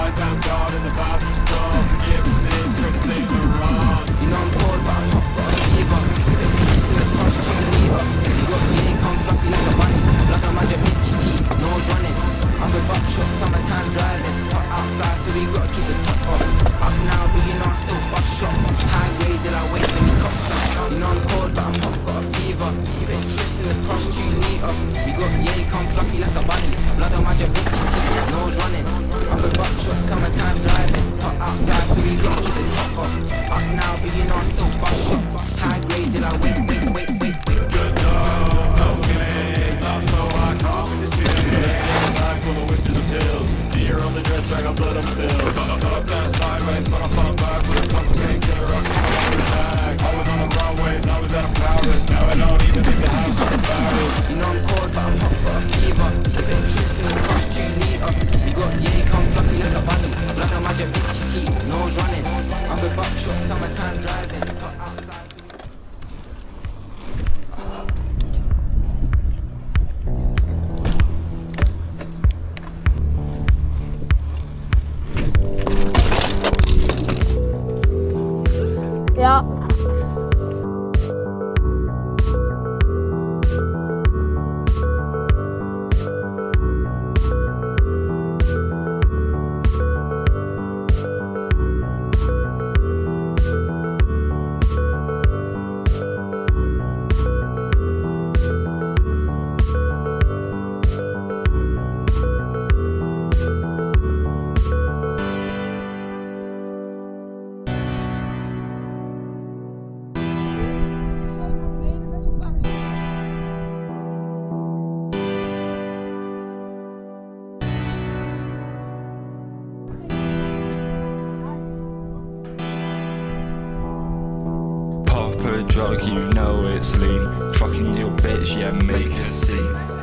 I found God in the bathroom stall. Forgiving sins, from Saint Laurent. You know I'm cold, but I'm hot, got a fever. Put the piece in the crush, 2 meter. You got me, come fluffy like a bunny. Blood on my Da Vinci tea, nose running. I'm with buckshot, summertime driving. Hot outside, so we gotta keep the top off. Up now, but you know I still bust shots. High grade, till I wait when he cops up. You know I'm cold, but I'm hot, got a fever. You been tryst in the crush, 2 meter. We got yay, come fluffy like a bunny. Blood on my Da Vinci tea, nose running. I'm with buckshot, summertime driving. Hot outside, so we gotta keep the top off. Up now, but you know I still bust shots. High grade, till I wait. Good dog, no feelings. I'm so high, call me the ceiling. In a bag full of whispers and pills. Deer on the dresser, I got blood on the bills. Up down sideways, but I'm falling backwards. Couple painkiller rocks on my bags. I was on the runways, I was out of Paris. Now I don't even think the house on the barrels. You know I'm cold, but I'm hot, got a fever. You been tryst in the crush, 2 meter. You got yay, come fluffy like a bunny. Blood on my Da Vinci tea, nose running. I'm with buckshot, summertime driving. Hot outside. Ja. Pop a drug, you know it's lean. Fucking your bitch, yeah, make a scene.